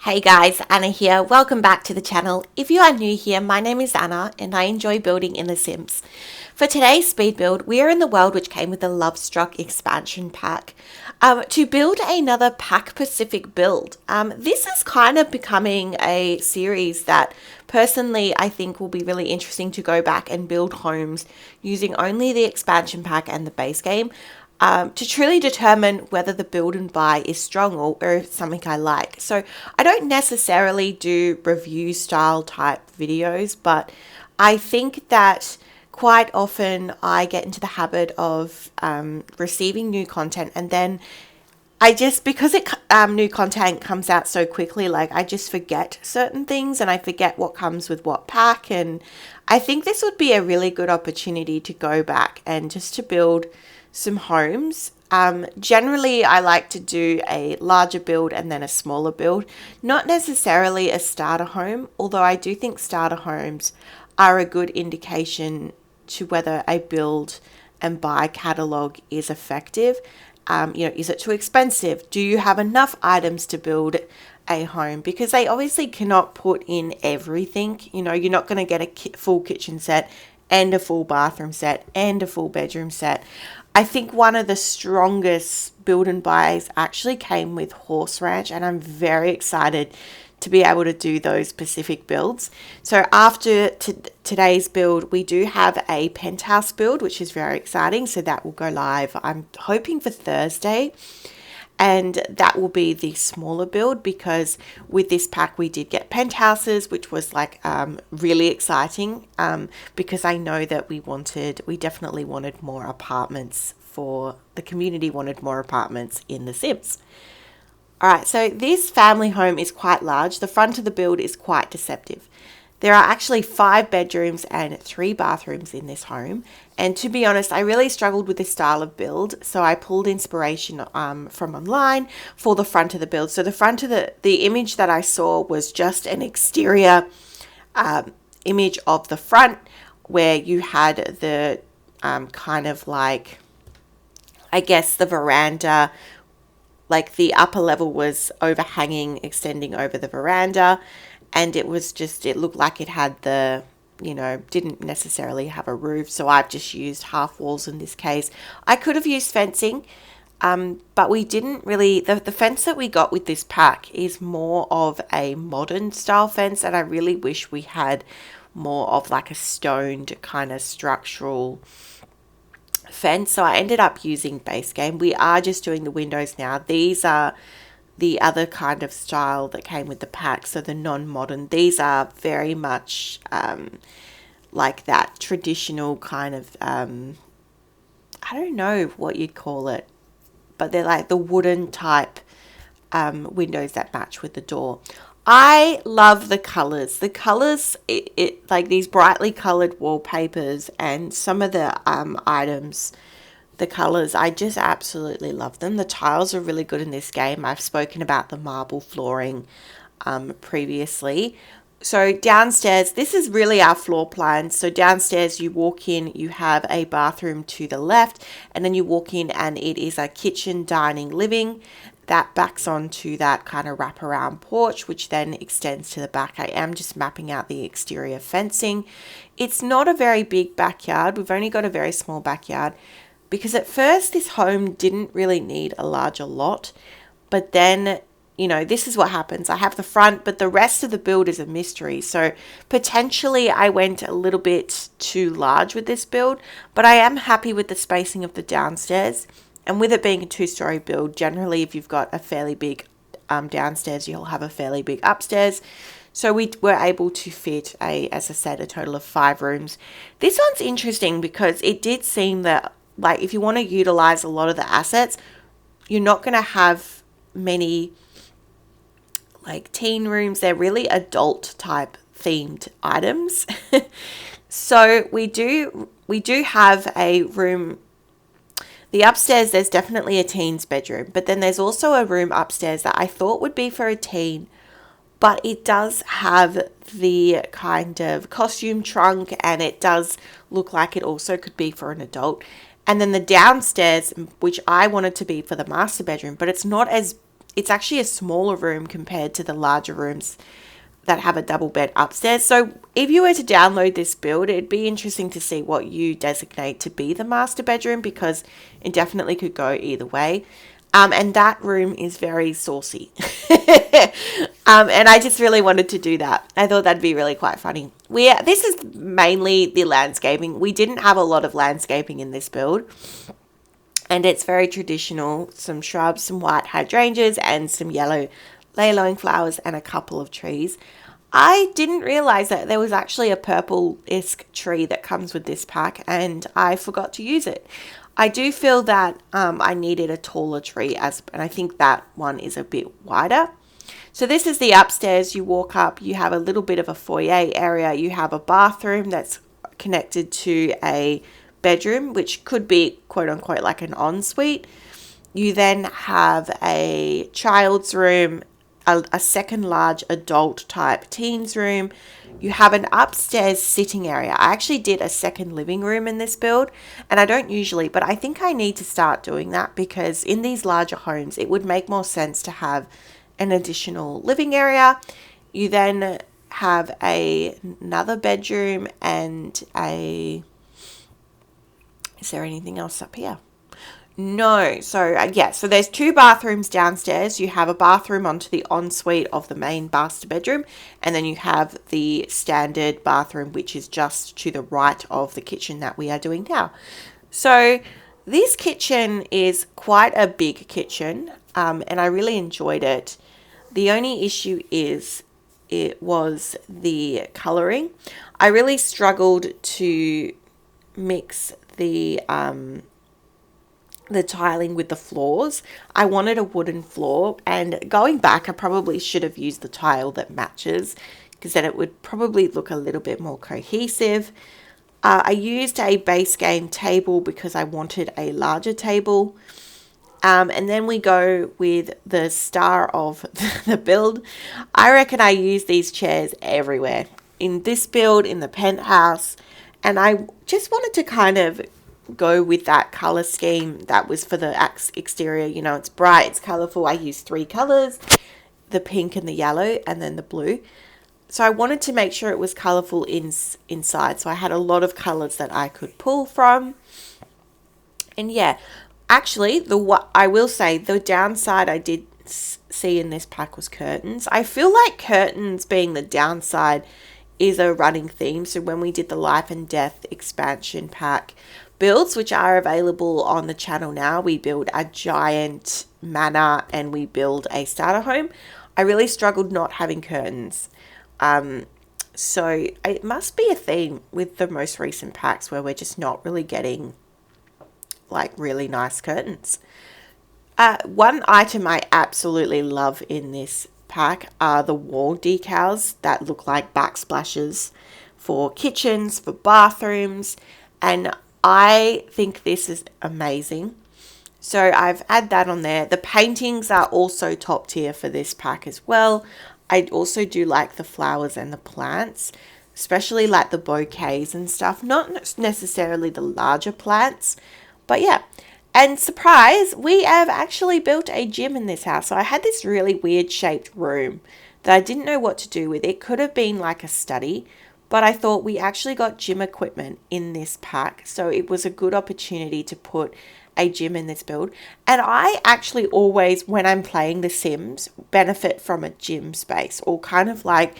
Hey guys, Anna here. Welcome back to the channel. If you are new here, my name is Anna and I enjoy building in The Sims. For today's speed build, we are in the world which came with the Lovestruck expansion pack. To build another Pack Pacific build. This is kind of becoming a series that personally I think will be really interesting to go back and build homes using only the expansion pack and the base game. To truly determine whether the build and buy is strong or something I like. So I don't necessarily do review style type videos, but I think that quite often I get into the habit of receiving new content, and then because new content comes out so quickly, like I just forget certain things and I forget what comes with what pack. And I think this would be a really good opportunity to go back and just to build some homes. Generally, I like to do a larger build and then a smaller build, not necessarily a starter home, although I do think starter homes are a good indication to whether a build and buy catalog is effective. Is it too expensive? Do you have enough items to build a home? Because they obviously cannot put in everything. You're not going to get a full kitchen set and a full bathroom set and a full bedroom set. I think one of the strongest build and buys actually came with Horse Ranch, and I'm very excited to be able to do those specific builds. So after today's build, we do have a penthouse build, which is very exciting. So that will go live, I'm hoping, for Thursday. And that will be the smaller build, because with this pack we did get penthouses, which was really exciting, because I know that we definitely wanted more apartments. For the community wanted more apartments in The Sims. Alright, so this family home is quite large. The front of the build is quite deceptive. There are actually 5 bedrooms and 3 bathrooms in this home. And to be honest, I really struggled with this style of build. So I pulled inspiration from online for the front of the build. So the front of the image that I saw was just an exterior image of the front, where you had the the veranda, like the upper level was overhanging, extending over the veranda. And it looked like it had didn't necessarily have a roof. So I've just used half walls in this case. I could have used fencing, but we didn't really. The fence that we got with this pack is more of a modern style fence. And I really wish we had more of like a stoned kind of structural fence. So I ended up using base game. We are just doing the windows now. These are the other kind of style that came with the pack, so the non-modern. These are very much like that traditional kind of I don't know what you'd call it, but they're like the wooden type windows that match with the door. I love the colors. The colors, it like these brightly colored wallpapers and some of the items. The colors, I just absolutely love them. The tiles are really good in this game. I've spoken about the marble flooring previously. So downstairs, this is really our floor plan. So downstairs, you walk in, you have a bathroom to the left, and then you walk in and it is a kitchen, dining, living. That backs onto that kind of wraparound porch, which then extends to the back. I am just mapping out the exterior fencing. It's not a very big backyard. We've only got a very small backyard, because at first this home didn't really need a larger lot, but then, this is what happens. I have the front, but the rest of the build is a mystery. So potentially I went a little bit too large with this build, but I am happy with the spacing of the downstairs. And with it being a 2-story build, generally if you've got a fairly big downstairs, you'll have a fairly big upstairs. So we were able to fit as I said, a total of 5 rooms. This one's interesting because it did seem that, like, if you want to utilize a lot of the assets, you're not going to have many like teen rooms. They're really adult type themed items. So we do have a room. The upstairs, there's definitely a teen's bedroom, but then there's also a room upstairs that I thought would be for a teen, but it does have the kind of costume trunk, and it does look like it also could be for an adult. And then the downstairs, which I wanted to be for the master bedroom, but it's not as it's actually a smaller room compared to the larger rooms that have a double bed upstairs. So if you were to download this build, it'd be interesting to see what you designate to be the master bedroom, because it definitely could go either way. And that room is very saucy. And I just really wanted to do that. I thought that'd be really quite funny. This is mainly the landscaping. We didn't have a lot of landscaping in this build. And it's very traditional. Some shrubs, some white hydrangeas, and some yellow ley-lowing flowers, and a couple of trees. I didn't realize that there was actually a purple-esque tree that comes with this pack, and I forgot to use it. I do feel that I needed a taller tree, and I think that one is a bit wider. So this is the upstairs. You walk up, you have a little bit of a foyer area. You have a bathroom that's connected to a bedroom, which could be quote unquote like an ensuite. You then have a child's room, a second large adult type teens room. You have an upstairs sitting area. I actually did a second living room in this build, and I don't usually, but I think I need to start doing that, because in these larger homes it would make more sense to have an additional living area. You then have another bedroom and is there anything else up here? No. So so there's 2 bathrooms downstairs. You have a bathroom onto the ensuite of the main master bedroom, and then you have the standard bathroom, which is just to the right of the kitchen that we are doing now. So this kitchen is quite a big kitchen, and I really enjoyed it. The only issue is it was the colouring. I really struggled to mix the tiling with the floors. I wanted a wooden floor, and going back I probably should have used the tile that matches, because then it would probably look a little bit more cohesive. I used a base game table because I wanted a larger table. And then we go with the star of the build. I reckon I use these chairs everywhere. In this build, in the penthouse, and I just wanted to kind of go with that color scheme that was for the exterior. You know, it's bright, it's colorful. I used 3 colors, the pink and the yellow, and then the blue. So I wanted to make sure it was colorful inside. So I had a lot of colors that I could pull from. And yeah, actually, I will say the downside I did see in this pack was curtains. I feel like curtains being the downside is a running theme. So when we did the Life and Death expansion pack builds, which are available on the channel now, we build a giant manor and we build a starter home. I really struggled not having curtains. So it must be a theme with the most recent packs where we're just not really getting like really nice curtains. One item I absolutely love in this pack are the wall decals that look like backsplashes for kitchens, for bathrooms, and I think this is amazing. So I've added that on there. The paintings are also top tier for this pack as well. I also do like the flowers and the plants, especially like the bouquets and stuff, not necessarily the larger plants, but yeah. And surprise, we have actually built a gym in this house. So I had this really weird shaped room that I didn't know what to do with. It could have been like a study, but I thought we actually got gym equipment in this pack. So it was a good opportunity to put a gym in this build. And I actually always, when I'm playing The Sims, benefit from a gym space or kind of like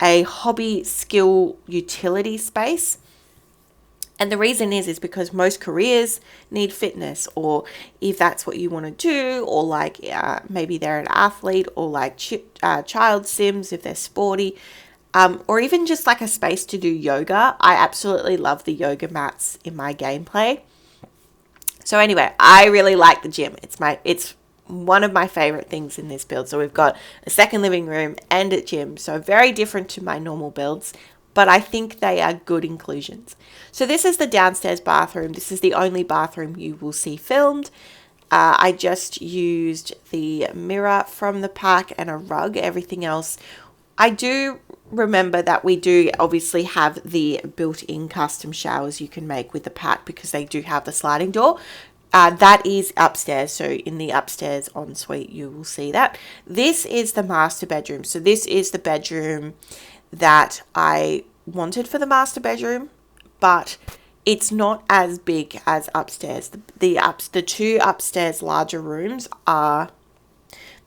a hobby skill utility space. And the reason is because most careers need fitness, or if that's what you want to do, or like maybe they're an athlete, or like child sims if they're sporty, or even just like a space to do yoga. I absolutely love the yoga mats in my gameplay. So anyway, I really like the gym. It's one of my favorite things in this build. So we've got a second living room and a gym. So very different to my normal builds, but I think they are good inclusions. So this is the downstairs bathroom. This is the only bathroom you will see filmed. I just used the mirror from the pack and a rug. Everything else, I do remember that we do obviously have the built-in custom showers you can make with the pack because they do have the sliding door. That is upstairs. So in the upstairs ensuite, you will see that. This is the master bedroom. So this is the bedroom that I wanted for the master bedroom, but it's not as big as upstairs. The two upstairs larger rooms are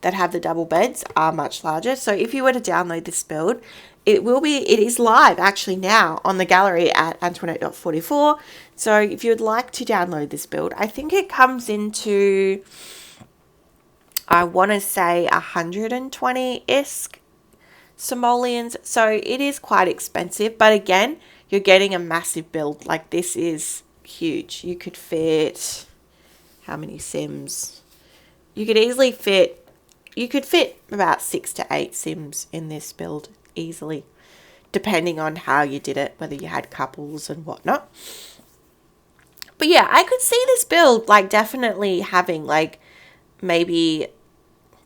that have the double beds are much larger. So if you were to download this build, it is live actually now on the gallery at Antoinette.44. So if you would like to download this build, I think it comes into, I want to say 120-isk simoleons. So it is quite expensive, but again, you're getting a massive build. Like, this is huge. You could fit, how many Sims? You could fit about 6 to 8 Sims in this build easily, depending on how you did it, whether you had couples and whatnot. But yeah, I could see this build like definitely having, like, maybe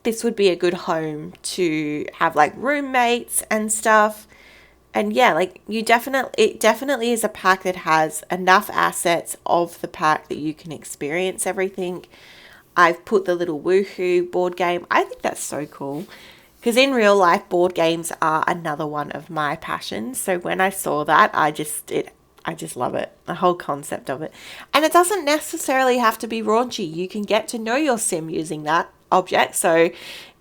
this would be a good home to have like roommates and stuff. And yeah, like it definitely is a pack that has enough assets of the pack that you can experience everything. I've put the little Woohoo board game. I think that's so cool, because in real life, board games are another one of my passions. So when I saw that, I just love it, the whole concept of it. And it doesn't necessarily have to be raunchy. You can get to know your sim using that object. So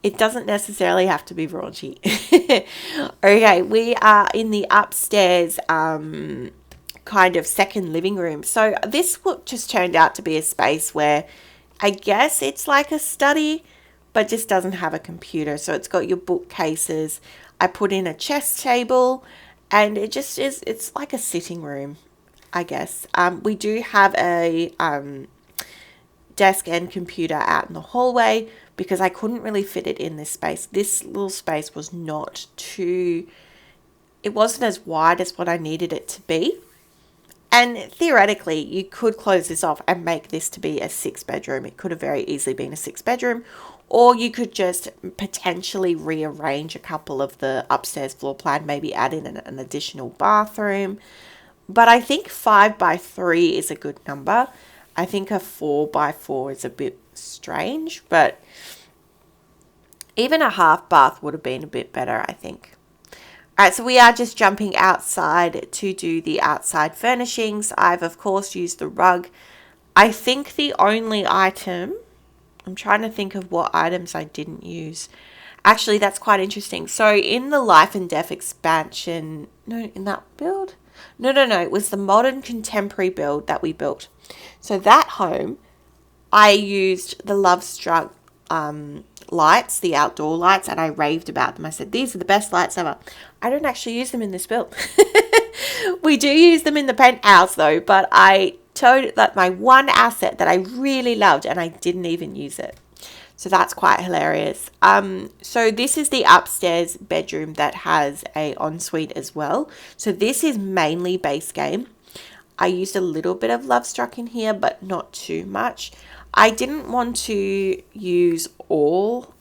it doesn't necessarily have to be raunchy. Okay, we are in the upstairs kind of second living room. So this just turned out to be a space where I guess it's like a study, but just doesn't have a computer. So it's got your bookcases. I put in a chess table, and it just is, it's like a sitting room, I guess. We do have a desk and computer out in the hallway because I couldn't really fit it in this space. This little space was not too, it wasn't as wide as what I needed it to be. And theoretically, you could close this off and make this to be a 6-bedroom. It could have very easily been a 6-bedroom, or you could just potentially rearrange a couple of the upstairs floor plan, maybe add in an additional bathroom. But I think 5x3 is a good number. I think a 4x4 is a bit strange, but even a half bath would have been a bit better, I think. Alright, so we are just jumping outside to do the outside furnishings. I've, of course, used the rug. I think the only item, I'm trying to think of what items I didn't use. Actually, that's quite interesting. So in the Life and Death expansion, no, in that build? No, it was the modern contemporary build that we built. So that home, I used the Lovestruck lights, the outdoor lights, and I raved about them. I said, these are the best lights ever. I don't actually use them in this build. We do use them in the penthouse though, but I told that my one asset that I really loved and I didn't even use it. So that's quite hilarious. So this is the upstairs bedroom that has a ensuite as well. So this is mainly base game. I used a little bit of Lovestruck in here, but not too much. I didn't want to use all.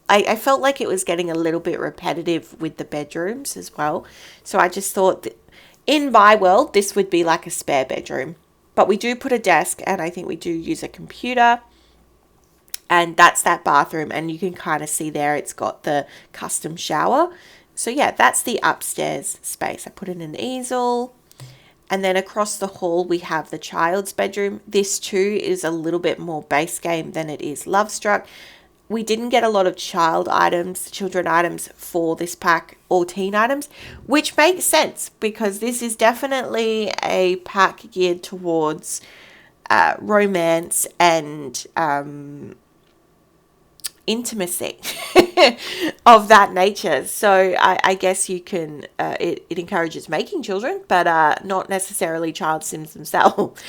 I felt like it was getting a little bit repetitive with the bedrooms as well. So I just thought that in my world, this would be like a spare bedroom. But we do put a desk, and I think we do use a computer. And that's that bathroom. And you can kind of see there it's got the custom shower. So yeah, that's the upstairs space. I put in an easel. And then across the hall, we have the child's bedroom. This too is a little bit more base game than it is Lovestruck. We didn't get a lot of children items for this pack, or teen items, which makes sense because this is definitely a pack geared towards romance and intimacy of that nature. So I guess you can, it encourages making children, but not necessarily child sims themselves.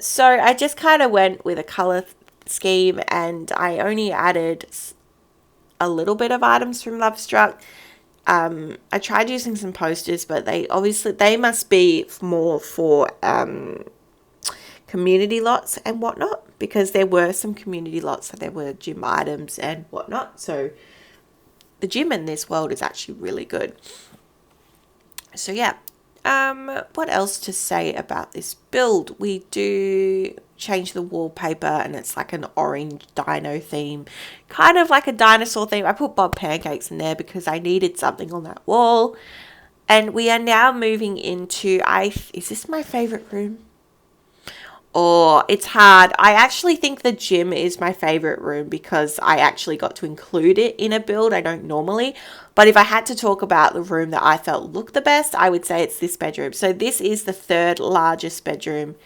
So I just kind of went with a color scheme, and I only added a little bit of items from Lovestruck. I tried using some posters, but they must be more for community lots and whatnot, because there were some community lots that there were gym items and whatnot. So the gym in this world is actually really good. So yeah, What else to say about this build? We do change the wallpaper and it's like an orange dino theme, kind of like a dinosaur theme. I put Bob Pancakes in there because I needed something on that wall. And we are now moving into, is this my favorite room? Oh, it's hard. I actually think the gym is my favorite room because I actually got to include it in a build. I don't normally. But if I had to talk about the room that I felt looked the best, I would say it's this bedroom. So this is the third largest bedroom.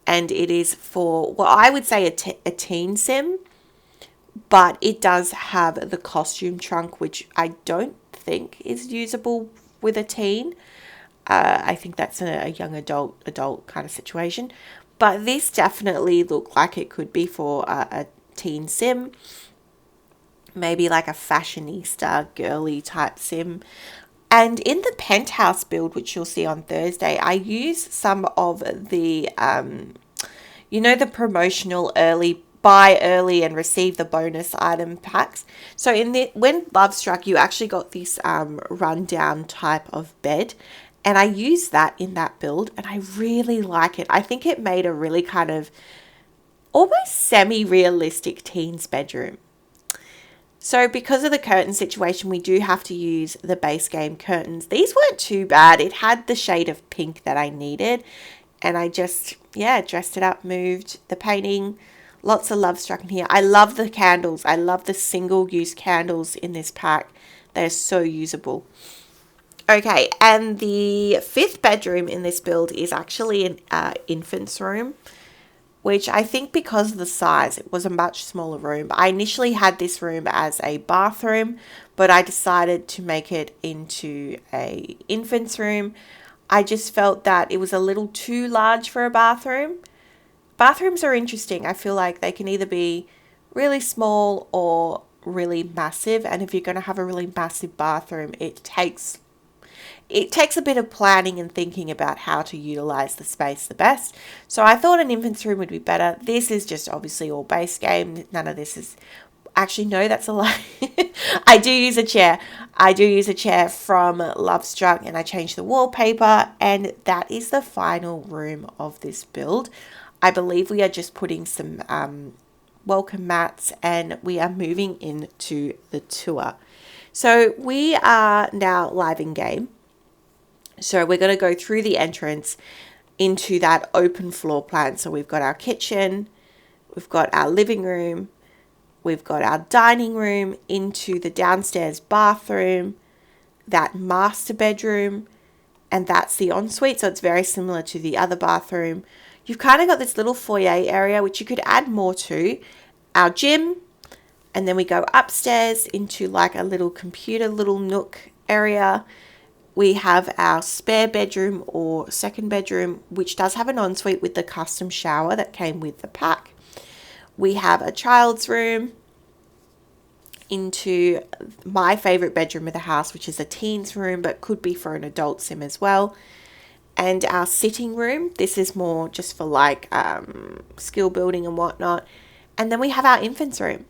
And it is for, well, I would say a teen sim. But it does have the costume trunk, which I don't think is usable with a teen. I think that's a young adult kind of situation. But this definitely looked like it could be for a teen sim. Maybe like a fashionista, girly type sim. And in the penthouse build, which you'll see on Thursday, I used some of the, the promotional buy early and receive the bonus item packs. So when Lovestruck, you actually got this rundown type of bed. And I used that in that build and I really like it. I think it made a really kind of almost semi-realistic teen's bedroom. So because of the curtain situation, we do have to use the base game curtains. These weren't too bad. It had the shade of pink that I needed. And I just, dressed it up, moved the painting. Lots of Lovestruck in here. I love the candles. I love the single-use candles in this pack. They're so usable. Okay, and the fifth bedroom in this build is actually an infant's room, which I think because of the size, it was a much smaller room. I initially had this room as a bathroom, but I decided to make it into a infant's room. I just felt that it was a little too large for a bathroom. Bathrooms are interesting. I feel like they can either be really small or really massive, and if you're going to have a really massive bathroom, it takes a bit of planning and thinking about how to utilize the space the best. So I thought an infant's room would be better. This is just obviously all base game. None of this is... Actually, no, that's a lie. I do use a chair. I do use a chair from Lovestruck and I changed the wallpaper. And that is the final room of this build. I believe we are just putting some welcome mats and we are moving into the tour. So we are now live in game. So we're going to go through the entrance into that open floor plan. So we've got our kitchen, we've got our living room, we've got our dining room, into the downstairs bathroom, that master bedroom, and that's the ensuite. So it's very similar to the other bathroom. You've kind of got this little foyer area, which you could add more to. Our gym, and then we go upstairs into like a little computer, little nook area. We have our spare bedroom or second bedroom, which does have an ensuite with the custom shower that came with the pack. We have a child's room into my favorite bedroom of the house, which is a teen's room, but could be for an adult sim as well. And our sitting room, this is more just for like skill building and whatnot. And then we have our infant's room.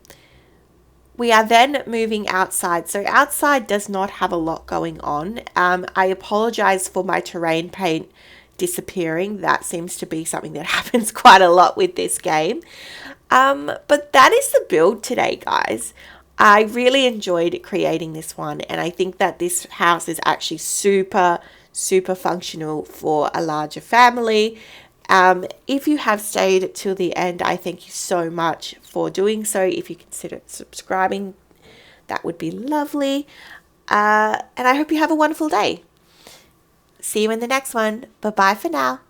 We are then moving outside. So outside does not have a lot going on. I apologize for my terrain paint disappearing. That seems to be something that happens quite a lot with this game. But that is the build today, guys. I really enjoyed creating this one. And I think that this house is actually super, super functional for a larger family. If you have stayed till the end, I thank you so much for doing so. If you consider subscribing, that would be lovely. And I hope you have a wonderful day. See you in the next one. Bye-bye for now.